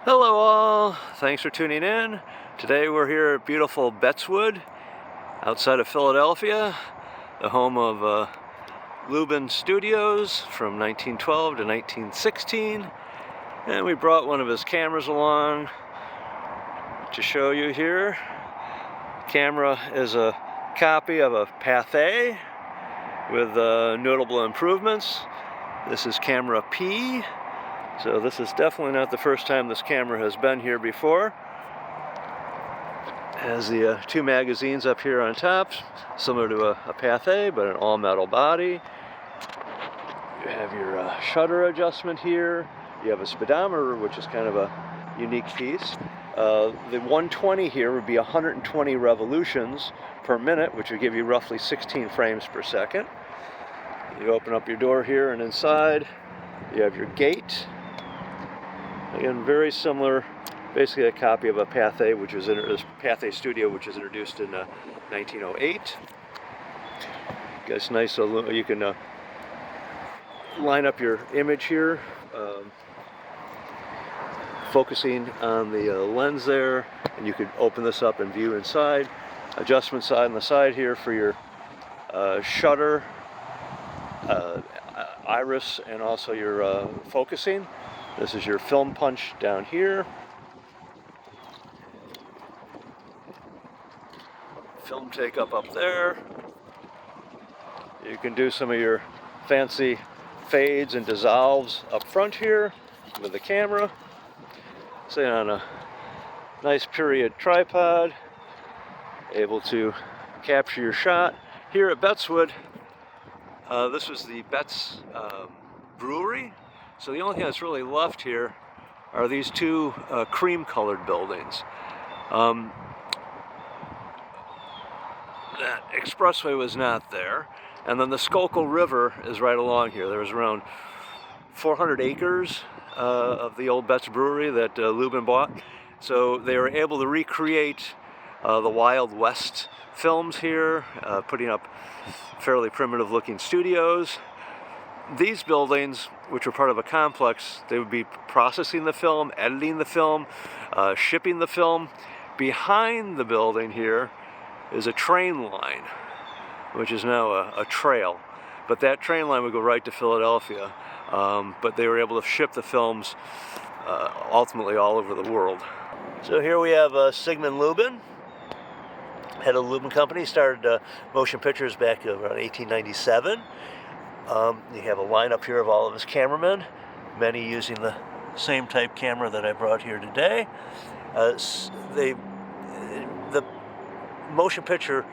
Hello all, thanks for tuning in. Today we're here at beautiful Betzwood outside of Philadelphia, the home of Lubin Studios from 1912 to 1916. And we brought one of his cameras along to show you here. The camera is a copy of a Pathé with notable improvements. This is camera P. So this is definitely not the first time this camera has been here before. It has the two magazines up here on top, similar to a Pathé, but an all-metal body. You have your shutter adjustment here. You have a speedometer, which is kind of a unique piece. The 120 here would be 120 revolutions per minute, which would give you roughly 16 frames per second. You open up your door here, and inside you have your gate. Again, very similar, basically a copy of a Pathé, which was Pathé Studio, which was introduced in 1908. Got nice, you can line up your image here, focusing on the lens there, and you could open this up and view inside. Adjustment side on the side here for your shutter, iris, and also your focusing. This is your film punch down here. Film take up there. You can do some of your fancy fades and dissolves up front here with the camera. Say on a nice period tripod, able to capture your shot. Here at Betzwood, this was the Betz brewery. So the only thing that's really left here are these two cream-colored buildings. That expressway was not there. And then the Schuylkill River is right along here. There was around 400 acres of the old Betz brewery that Lubin bought. So they were able to recreate the Wild West films here, putting up fairly primitive-looking studios. These buildings, which were part of a complex, they would be processing the film, editing the film, shipping the film. Behind the building here is a train line, which is now a trail. But that train line would go right to Philadelphia. But they were able to ship the films ultimately all over the world. So here we have Sigmund Lubin, head of the Lubin Company, started motion pictures back around 1897. You have a lineup here of all of his cameramen, many using the same type camera that I brought here today. The motion picture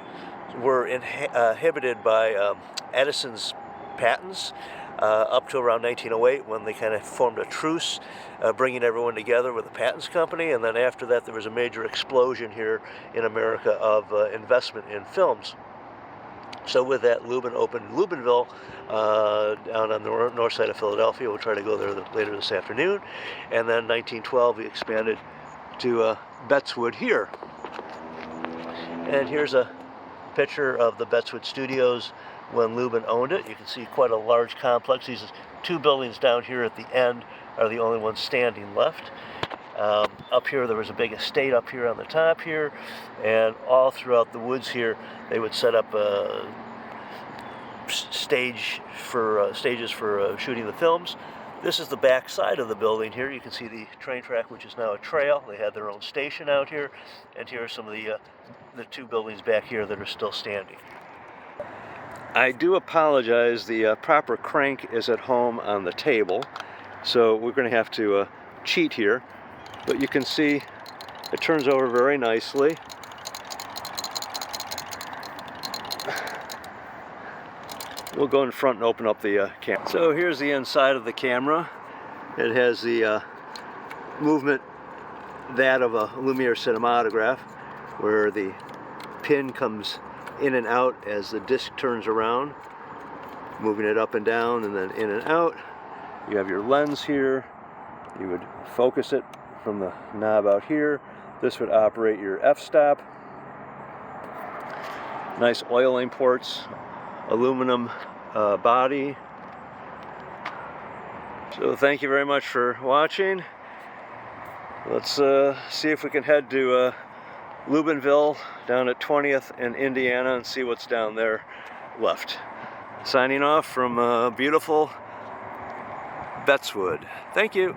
were inhibited by Edison's patents up to around 1908, when they kind of formed a truce, bringing everyone together with the patents company. And then after that, there was a major explosion here in America of investment in films. So with that, Lubin opened Lubinville down on the north side of Philadelphia. We'll try to go there later this afternoon. And then 1912, we expanded to Betzwood here. And here's a picture of the Betzwood Studios when Lubin owned it. You can see quite a large complex. These two buildings down here at the end are the only ones standing left. Up here, there was a big estate up here on the top here, and all throughout the woods here, they would set up stages for shooting the films. This is the back side of the building here. You can see the train track, which is now a trail. They had their own station out here, and here are some of the two buildings back here that are still standing. I do apologize. The proper crank is at home on the table, so we're going to have to cheat here. But you can see it turns over very nicely. We'll go in front and open up the camera. So here's the inside of the camera. It has the movement, that of a Lumiere cinematograph, where the pin comes in and out as the disc turns around, moving it up and down and then in and out. You have your lens here. You would focus it from the knob out here. This would operate your f-stop. Nice oiling ports, aluminum body. So thank you very much for watching. Let's see if we can head to Lubinville down at 20th and Indiana and see what's down there left. Signing off from beautiful Betzwood. Thank you.